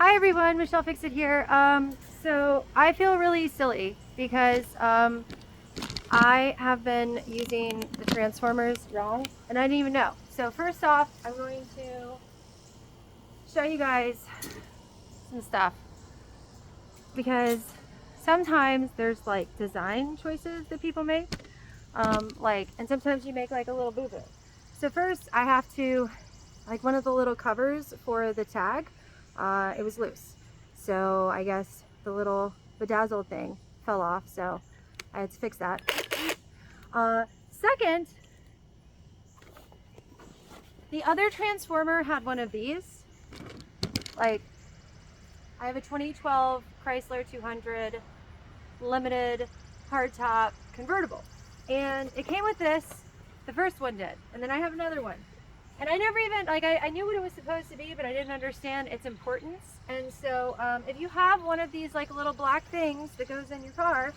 Hi everyone, Michelle Fix It here. So I feel really silly because I have been using the transformers wrong and I didn't even know. So first off, I'm going to show you guys some stuff because sometimes there's like design choices that people make, and sometimes you make like a little boo-boo. So first I have to, like one of the little covers for the tag, it was loose. So I guess the little bedazzled thing fell off, so I had to fix that. Second, the other transformer had one of these. Like, I have a 2012 Chrysler 200 limited hardtop convertible, and it came with this. The first one did, and then I have another one. And I never even, like, I knew what it was supposed to be, but I didn't understand its importance. And so if you have one of these like little black things that goes in your car,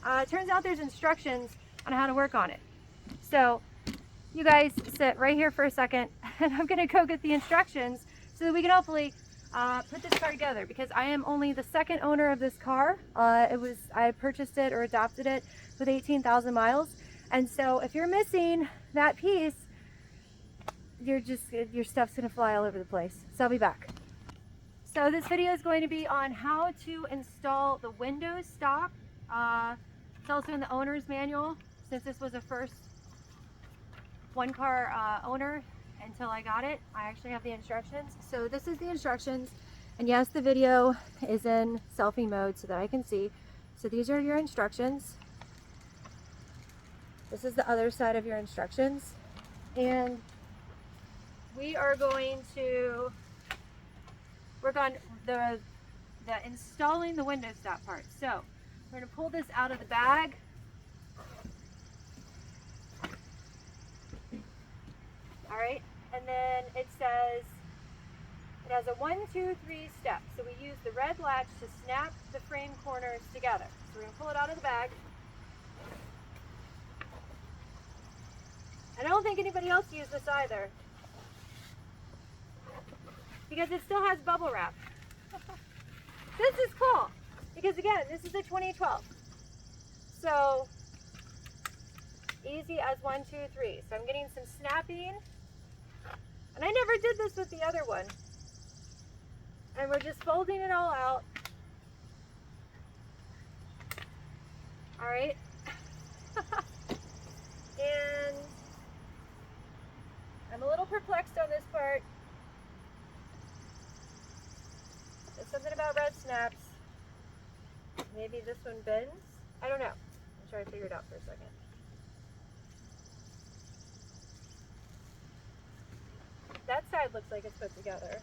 it turns out there's instructions on how to work on it. So you guys sit right here for a second and I'm gonna go get the instructions so that we can hopefully put this car together, because I am only the second owner of this car. I purchased it or adopted it with 18,000 miles. And so if you're missing that piece, your stuff's gonna fly all over the place. So I'll be back. So this video is going to be on how to install the window stop. It's also in the owner's manual, since this was a first one car owner until I got it. I actually have the instructions. So this is the instructions, and yes, the video is in selfie mode so that I can see. So these are your instructions. This is the other side of your instructions, and we are going to work on the installing the window stop part. So we're going to pull this out of the bag. All right, and then it says it has a 1, 2, 3 step. So we use the red latch to snap the frame corners together. So we're going to pull it out of the bag. I don't think anybody else used this either, because it still has bubble wrap. This is cool, because again, this is a 2012. So easy as 1, 2, 3. So I'm getting some snapping, and I never did this with the other one. And we're just folding it all out. All right. And I'm a little perplexed on this part. There's something about red snaps. Maybe this one bends. I don't know. I'll try to figure it out for a second. That side looks like it's put together.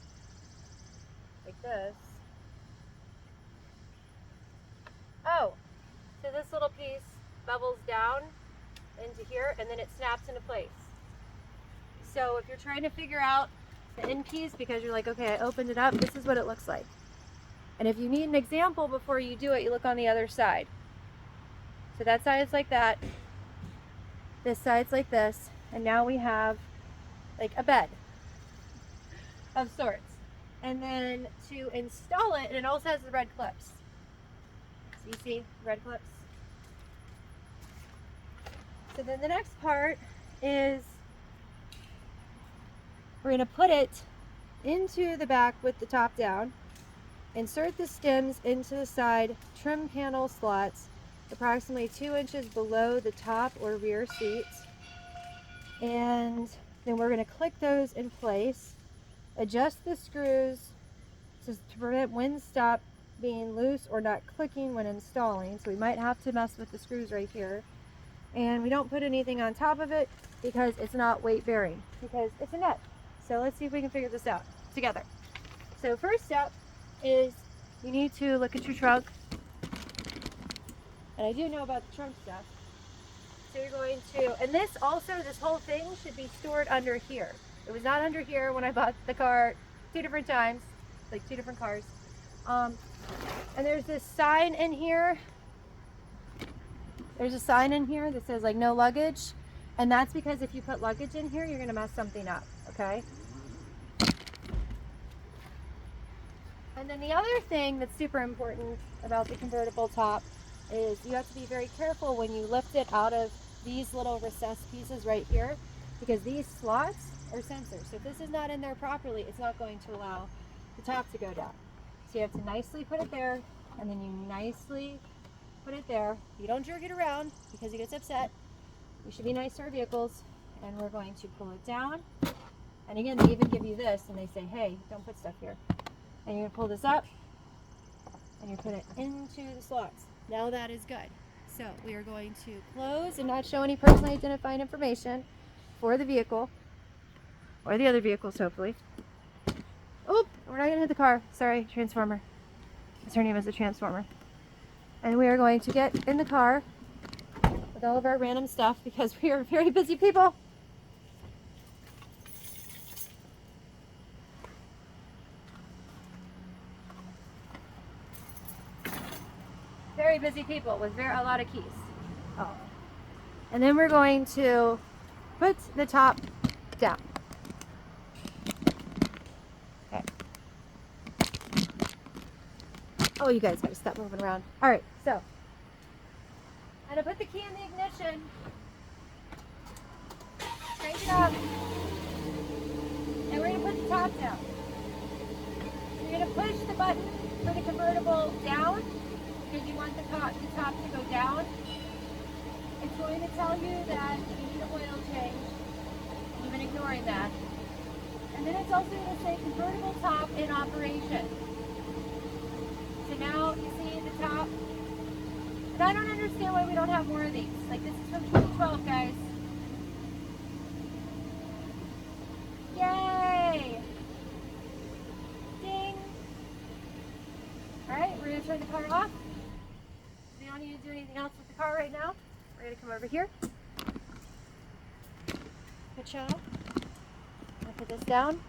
Like this. Oh, so this little piece bubbles down into here and then it snaps into place. So if you're trying to figure out the end piece because you're like, okay, I opened it up, this is what it looks like. And if you need an example before you do it, you look on the other side. So that side is like that. This side's like this. And now we have like a bed of sorts. And then to install it, and it also has the red clips. So you see red clips. So then the next part is we're going to put it into the back with the top down, insert the stems into the side trim panel slots approximately 2 inches below the top or rear seat, and then we're going to click those in place, adjust the screws to prevent windstop being loose or not clicking when installing. So we might have to mess with the screws right here. And we don't put anything on top of it because it's not weight bearing, because it's a net. So let's see if we can figure this out together. So first step is you need to look at your trunk. And I do know about the trunk stuff. So you're going to, and this also, this whole thing should be stored under here. It was not under here when I bought the car 2 different times, like 2 different cars. And there's this sign in here. There's a sign in here that says like no luggage. And that's because if you put luggage in here, you're going to mess something up, okay? And then the other thing that's super important about the convertible top is you have to be very careful when you lift it out of these little recessed pieces right here, because these slots are sensors. So if this is not in there properly, it's not going to allow the top to go down. So you have to nicely put it there, and then you nicely put it there. You don't jerk it around because he gets upset. We should be nice to our vehicles, and we're going to pull it down. And again, they even give you this, and they say, hey, don't put stuff here. And you're gonna pull this up, and you put it into the slots. Now that is good. So we are going to close and not show any personally identifying information for the vehicle, or the other vehicles, hopefully. Oh, we're not gonna hit the car. Sorry, Transformer. Because her name is a Transformer. And we are going to get in the car with all of our random stuff because we are very busy people. Very busy people with a lot of keys. Oh. And then we're going to put the top down. Okay. Oh, you guys gotta stop moving around. All right, so I'm gonna put the key in the ignition. Crank it up. And we're gonna put the top down. So you're gonna push the button for the convertible down, because you want the top to go down. It's going to tell you that you need an oil change. You've been ignoring that. And then it's also going to say convertible top in operation. So now you see the top. And I don't understand why we don't have more of these. Like, this is from 2012, guys. Yay! Ding! Alright, we're going to turn the car off. We don't need to do anything else with the car right now. We're going to come over here. Ka-chow. I'll put this down.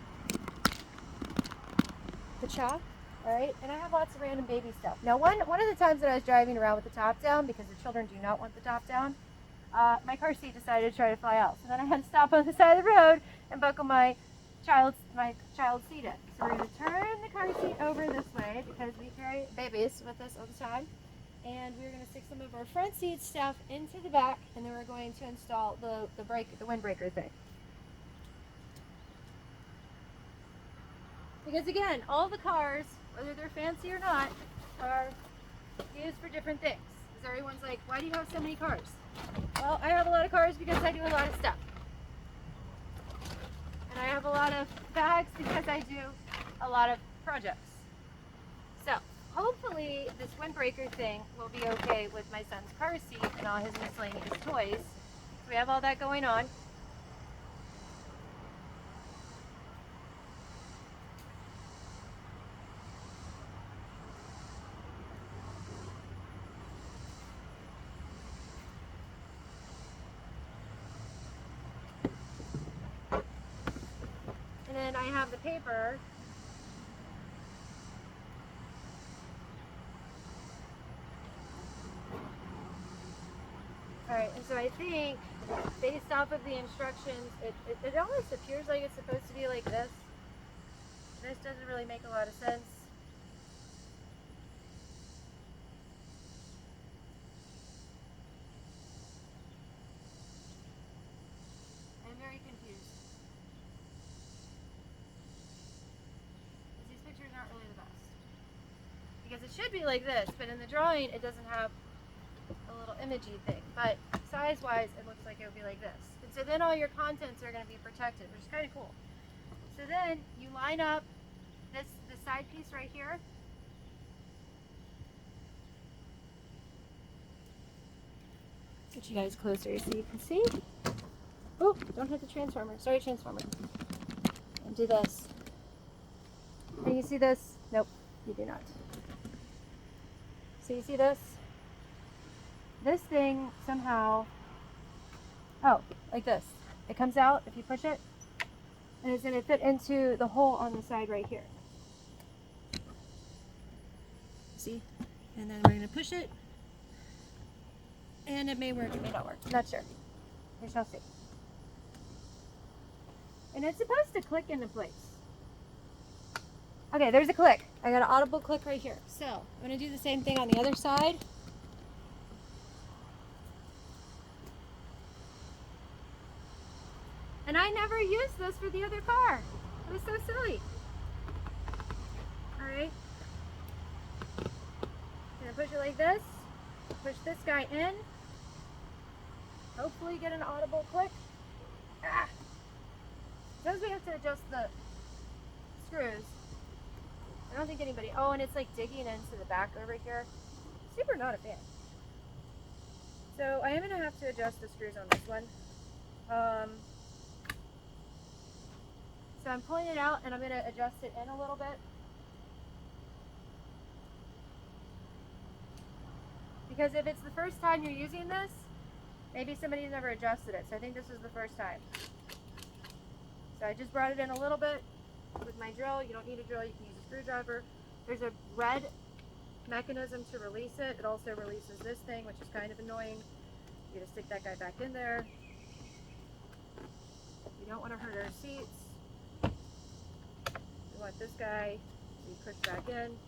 Ka-chow. Alright, and I have lots of random baby stuff. Now, one of the times that I was driving around with the top down, because the children do not want the top down, my car seat decided to try to fly out. So then I had to stop on the side of the road and buckle my child's seat in. So we're going to turn the car seat over this way because we carry babies with us all the time. And we're going to stick some of our front seat stuff into the back, and then we're going to install the windbreaker thing. Because again, all the cars, whether they're fancy or not, are used for different things. Because everyone's like, why do you have so many cars? Well, I have a lot of cars because I do a lot of stuff. And I have a lot of bags because I do a lot of projects. So, hopefully this windbreaker thing will be okay with my son's car seat and all his miscellaneous toys. So we have all that going on. And then I have the paper. Alright, and so I think, based off of the instructions, it almost appears like it's supposed to be like this. This doesn't really make a lot of sense. I'm very confused. These pictures aren't really the best. Because it should be like this, but in the drawing it doesn't have a little imagey thing, but size-wise it looks like it would be like this. And so then all your contents are going to be protected, which is kind of cool. So then you line up this side piece right here. Get you guys closer so you can see. Oh, don't hit the transformer. Sorry, transformer. And do this. And you see this? Nope, you do not. So you see this? This thing somehow, oh, like this. It comes out if you push it, and it's going to fit into the hole on the side right here. See? And then we're going to push it, and it may work, it may not work. I'm not sure. We shall see. And it's supposed to click into place. Okay, there's a click. I got an audible click right here. So I'm going to do the same thing on the other side. And I never used this for the other car. It was so silly. Alright. Gonna push it like this. Push this guy in. Hopefully get an audible click. Ah! Sometimes we have to adjust the screws. I don't think anybody, oh, and it's like digging into the back over here. Super not a fan. So I am gonna have to adjust the screws on this one. So I'm pulling it out and I'm gonna adjust it in a little bit. Because if it's the first time you're using this, maybe somebody's never adjusted it. So I think this is the first time. So I just brought it in a little bit with my drill. You don't need a drill, you can use a screwdriver. There's a red mechanism to release it. It also releases this thing, which is kind of annoying. You gotta stick that guy back in there. You don't want to hurt our seats. You want this guy to be pushed back in.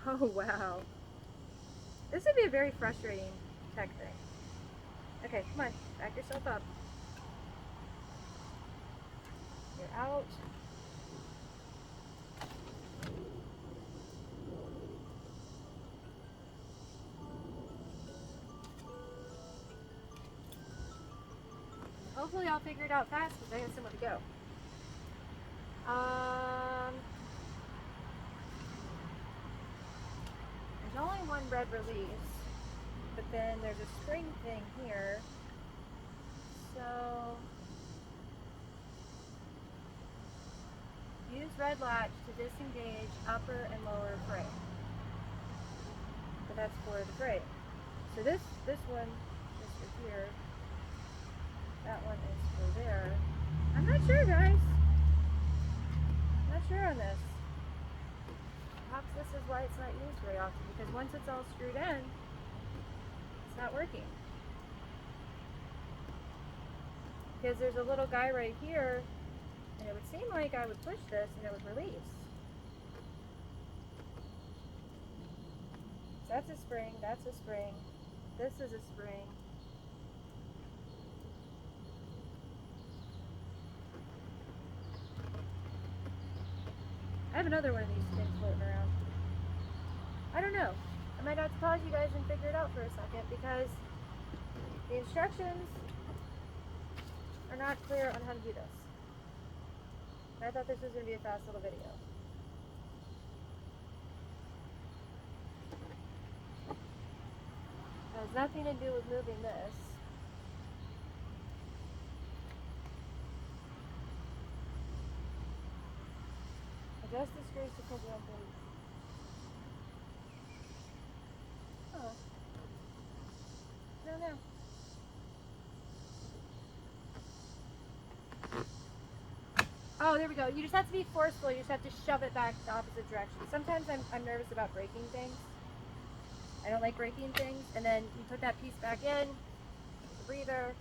Oh wow. This would be a very frustrating tech thing. Okay, come on, back yourself up. You're out. Hopefully I'll figure it out fast because I have somewhere to go. There's only one red release, but then there's a spring thing here. So use red latch to disengage upper and lower frame. But that's for the frame. So this one is for here. That one is for there. I'm not sure, guys. Not sure on this. Perhaps this is why it's not used very often, because once it's all screwed in, it's not working. Because there's a little guy right here, and it would seem like I would push this and it would release. So that's a spring, that's a spring, this is a spring. I have another one of these things floating around. I don't know. I might have to pause you guys and figure it out for a second because the instructions are not clear on how to do this. I thought this was going to be a fast little video. It has nothing to do with moving this. Adjust the screws to pull down things. Huh. I don't know. Oh, there we go. You just have to be forceful. You just have to shove it back the opposite direction. Sometimes I'm nervous about breaking things. I don't like breaking things. And then you put that piece back in, the breather,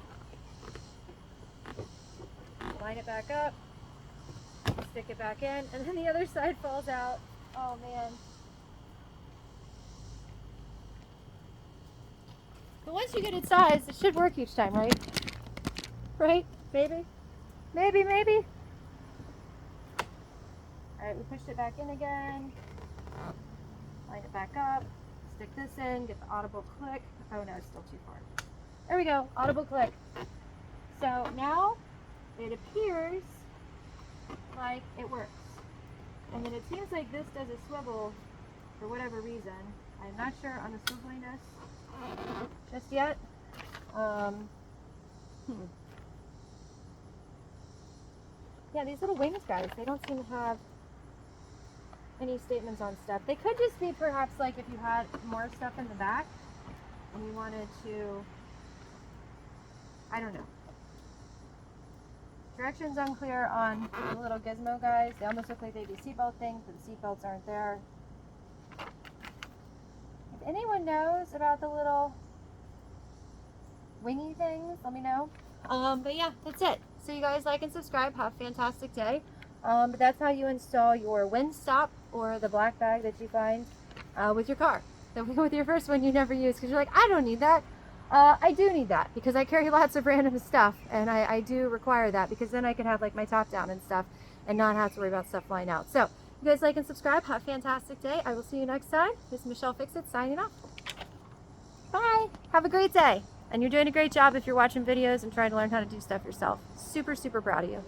line it back up, stick it back in, and then the other side falls out. Oh man. But once you get it sized, it should work each time, right? Right? Maybe? Maybe, maybe? Alright, we pushed it back in again. Line it back up. Stick this in, get the audible click. Oh no, it's still too far. There we go, audible click. So now it appears like it works. And then it seems like this does a swivel for whatever reason. I'm not sure on the swiveliness just yet. Yeah, these little wings, guys, they don't seem to have any statements on stuff. They could just be perhaps like if you had more stuff in the back and you wanted to, I don't know. Directions unclear on the little gizmo guys. They almost look like they do seatbelt things, but the seatbelts aren't there. If anyone knows about the little wingy things, let me know. But yeah, that's it. So you guys like and subscribe. Have a fantastic day. But that's how you install your Windstop or the black bag that you find with your car. So with your first one you never use because you're like, I don't need that. I do need that because I carry lots of random stuff, and I do require that because then I can have like my top down and stuff and not have to worry about stuff flying out. So you guys like and subscribe. Have a fantastic day. I will see you next time. This is Michelle Fixit signing off. Bye. Have a great day. And you're doing a great job if you're watching videos and trying to learn how to do stuff yourself. Super, super proud of you.